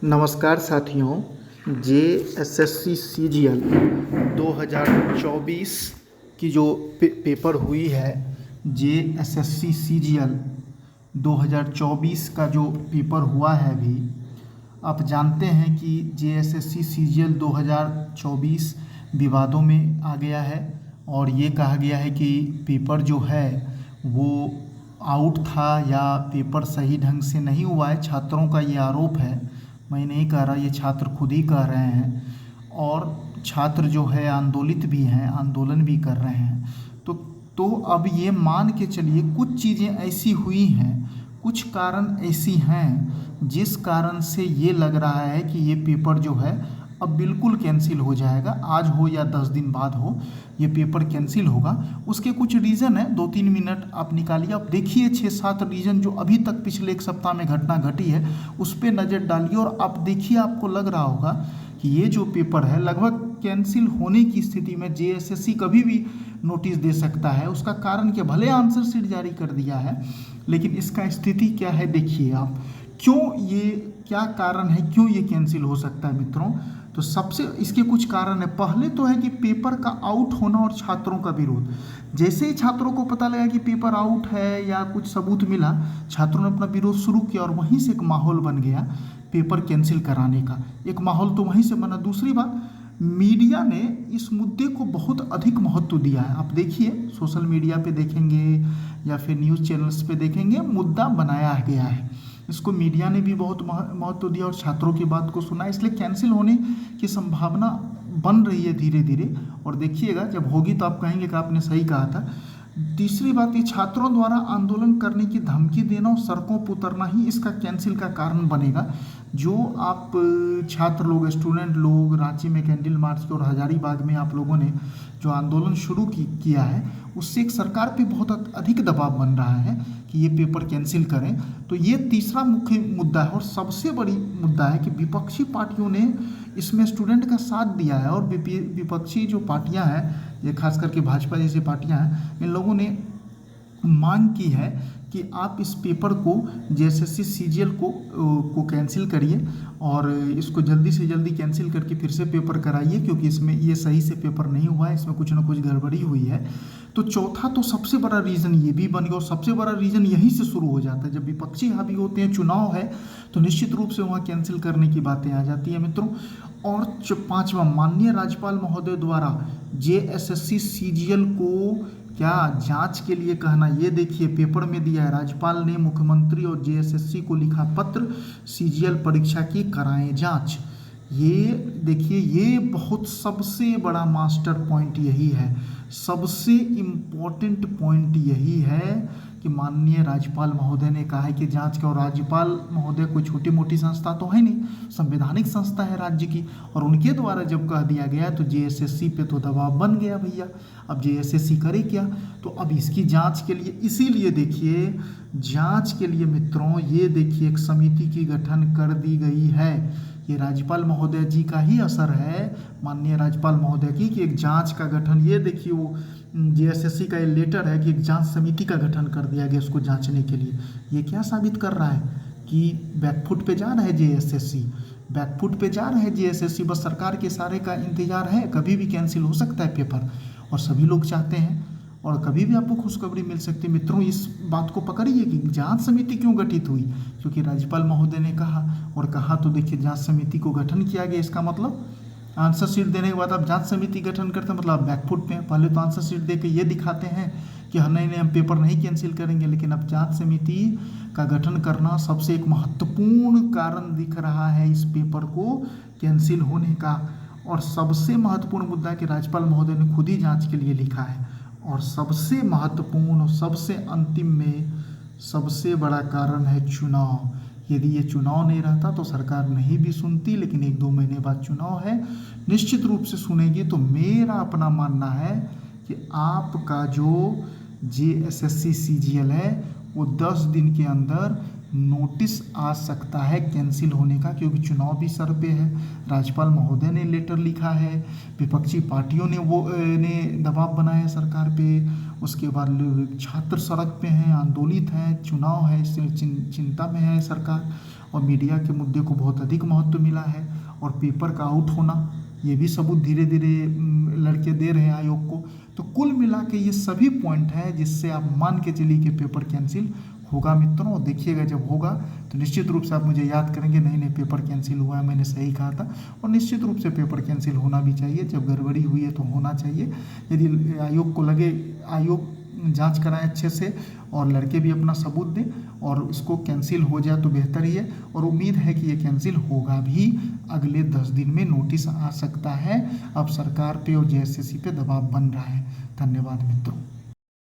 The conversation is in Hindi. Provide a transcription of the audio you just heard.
नमस्कार साथियों। JSSC CGL 2024 की जो पेपर हुई है, JSSC CGL 2024 का जो पेपर हुआ है अभी, आप जानते हैं कि JSSC CGL 2024 विवादों में आ गया है और ये कहा गया है कि पेपर जो है वो आउट था या पेपर सही ढंग से नहीं हुआ है। छात्रों का ये आरोप है, मैं नहीं कह रहा, ये छात्र खुद ही कह रहे हैं और छात्र जो है आंदोलित भी हैं, आंदोलन भी कर रहे हैं। तो अब ये मान के चलिए कुछ चीज़ें ऐसी हुई हैं, कुछ कारण ऐसी हैं जिस कारण से ये लग रहा है कि ये पेपर जो है अब बिल्कुल कैंसिल हो जाएगा। आज हो या 10 दिन बाद हो, ये पेपर कैंसिल होगा। उसके कुछ रीज़न है, 2-3 मिनट आप निकालिए, आप देखिए 6-7 रीज़न जो अभी तक पिछले एक सप्ताह में घटना घटी है उस पर नज़र डालिए और आप देखिए, आपको लग रहा होगा कि ये जो पेपर है लगभग कैंसिल होने की स्थिति में JSSC कभी भी नोटिस दे सकता है। उसका कारण क्या, भले आंसर शीट जारी कर दिया है लेकिन इसका स्थिति क्या है देखिए आप, क्यों ये, क्या कारण है, क्यों ये कैंसिल हो सकता है मित्रों। तो सबसे इसके कुछ कारण है। पहले तो है कि पेपर का आउट होना और छात्रों का विरोध। जैसे ही छात्रों को पता लगा कि पेपर आउट है या कुछ सबूत मिला, छात्रों ने अपना विरोध शुरू किया और वहीं से एक माहौल बन गया पेपर कैंसिल कराने का। एक माहौल तो वहीं से बना। दूसरी बात, मीडिया ने इस मुद्दे को बहुत अधिक महत्व दिया है। आप देखिए, सोशल मीडिया पे देखेंगे या फिर न्यूज़ चैनल्स पे देखेंगे, मुद्दा बनाया गया है। इसको मीडिया ने भी बहुत महत्व दिया और छात्रों की बात को सुना, इसलिए कैंसिल होने की संभावना बन रही है धीरे धीरे। और देखिएगा जब होगी तो आप कहेंगे कि आपने सही कहा था। तीसरी बात, ये छात्रों द्वारा आंदोलन करने की धमकी देना और सड़कों पर उतरना ही इसका कैंसिल का कारण बनेगा। जो आप छात्र लोग, स्टूडेंट लोग रांची में कैंडल मार्च और हजारीबाग में आप लोगों ने जो आंदोलन शुरू किया है, उससे एक सरकार पे बहुत अधिक दबाव बन रहा है कि ये पेपर कैंसिल करें। तो ये तीसरा मुख्य मुद्दा है और सबसे बड़ी मुद्दा है कि विपक्षी पार्टियों ने इसमें स्टूडेंट का साथ दिया है और विपक्षी जो पार्टियां हैं, ये खास करके भाजपा जैसी पार्टियां हैं, इन लोगों ने मांग की है कि आप इस पेपर को, JSSC CGL को कैंसिल करिए और इसको जल्दी से जल्दी कैंसिल करके फिर से पेपर कराइए, क्योंकि इसमें ये सही से पेपर नहीं हुआ है, इसमें कुछ ना कुछ गड़बड़ी हुई है। तो चौथा तो सबसे बड़ा रीज़न ये भी बन गया और सबसे बड़ा रीज़न यहीं से शुरू हो जाता है। जब विपक्षी हावी होते हैं, चुनाव है, तो निश्चित रूप से वहाँ कैंसिल करने की बातें आ जाती है मित्रों। और पाँचवा, माननीय राज्यपाल महोदय द्वारा JSSC CGL को क्या जांच के लिए कहना। ये देखिए पेपर में दिया है, राज्यपाल ने मुख्यमंत्री और JSSC को लिखा पत्र, CGL परीक्षा की कराएं जांच। ये देखिए, ये बहुत सबसे बड़ा मास्टर पॉइंट यही है, सबसे इम्पोर्टेंट पॉइंट यही है कि माननीय राज्यपाल महोदय ने कहा है कि जांच का। और राज्यपाल महोदय कोई छोटी मोटी संस्था तो है नहीं, संवैधानिक संस्था है राज्य की, और उनके द्वारा जब कह दिया गया तो JSSC पे तो दबाव बन गया भैया। अब JSSC करे क्या, तो अब इसकी जांच के लिए, इसीलिए देखिए जांच के लिए मित्रों, ये देखिए एक समिति की गठन कर दी गई है। ये राज्यपाल महोदय जी का ही असर है, माननीय राज्यपाल महोदय की, कि एक जांच का गठन, ये देखिए वो JSSC का ये लेटर है कि एक जांच समिति का गठन कर दिया गया उसको जांचने के लिए। ये क्या साबित कर रहा है कि बैकफुट पे जा रहा है JSSC, बैकफुट पे जा रहा है JSSC। बस सरकार के इशारे का इंतजार है, कभी भी कैंसिल हो सकता है पेपर और सभी लोग चाहते हैं और कभी भी आपको खुशखबरी मिल सकती है। मित्रों, इस बात को पकड़िए कि जांच समिति क्यों गठित हुई, क्योंकि राज्यपाल महोदय ने कहा, और कहा तो देखिए जांच समिति को गठन किया गया। इसका मतलब आंसर शीट देने के बाद आप जांच समिति गठन करते हैं, मतलब आप बैकफुट पे हैं। पहले तो आंसर शीट दे के ये दिखाते हैं कि नहीं हम पेपर नहीं कैंसिल करेंगे, लेकिन अब जांच समिति का गठन करना सबसे एक महत्वपूर्ण कारण दिख रहा है इस पेपर को कैंसिल होने का। और सबसे महत्वपूर्ण मुद्दा कि राज्यपाल महोदय ने खुद ही जाँच के लिए लिखा है। और सबसे महत्वपूर्ण और सबसे अंतिम में सबसे बड़ा कारण है चुनाव। यदि ये चुनाव नहीं रहता तो सरकार नहीं भी सुनती, लेकिन 1-2 महीने बाद चुनाव है, निश्चित रूप से सुनेगी। तो मेरा अपना मानना है कि आपका जो JSSC CGL है वो 10 दिन के अंदर नोटिस आ सकता है कैंसिल होने का, क्योंकि चुनाव भी सर पे है। राज्यपाल महोदय ने लेटर लिखा है, विपक्षी पार्टियों ने दबाव बनाया है सरकार पे, उसके बाद छात्र सड़क पे हैं, आंदोलित हैं, चुनाव है, इससे चिंता में है सरकार। और मीडिया के मुद्दे को बहुत अधिक महत्व मिला है, और पेपर का आउट होना, ये भी सबूत धीरे धीरे लड़के दे रहे हैं आयोग को। तो कुल मिला के ये सभी पॉइंट है जिससे आप मान के चलिए कि पेपर कैंसिल होगा मित्रों। और देखिएगा जब होगा तो निश्चित रूप से आप मुझे याद करेंगे, नहीं नहीं पेपर कैंसिल हुआ है, मैंने सही कहा था। और निश्चित रूप से पेपर कैंसिल होना भी चाहिए, जब गड़बड़ी हुई है तो होना चाहिए। यदि आयोग को लगे, आयोग जांच कराए अच्छे से और लड़के भी अपना सबूत दें और इसको कैंसिल हो जाए तो बेहतर ही है। और उम्मीद है कि ये कैंसिल होगा भी, अगले 10 दिन में नोटिस आ सकता है। अब सरकार पे और जेएसएससी पे दबाव बन रहा है। धन्यवाद मित्रों।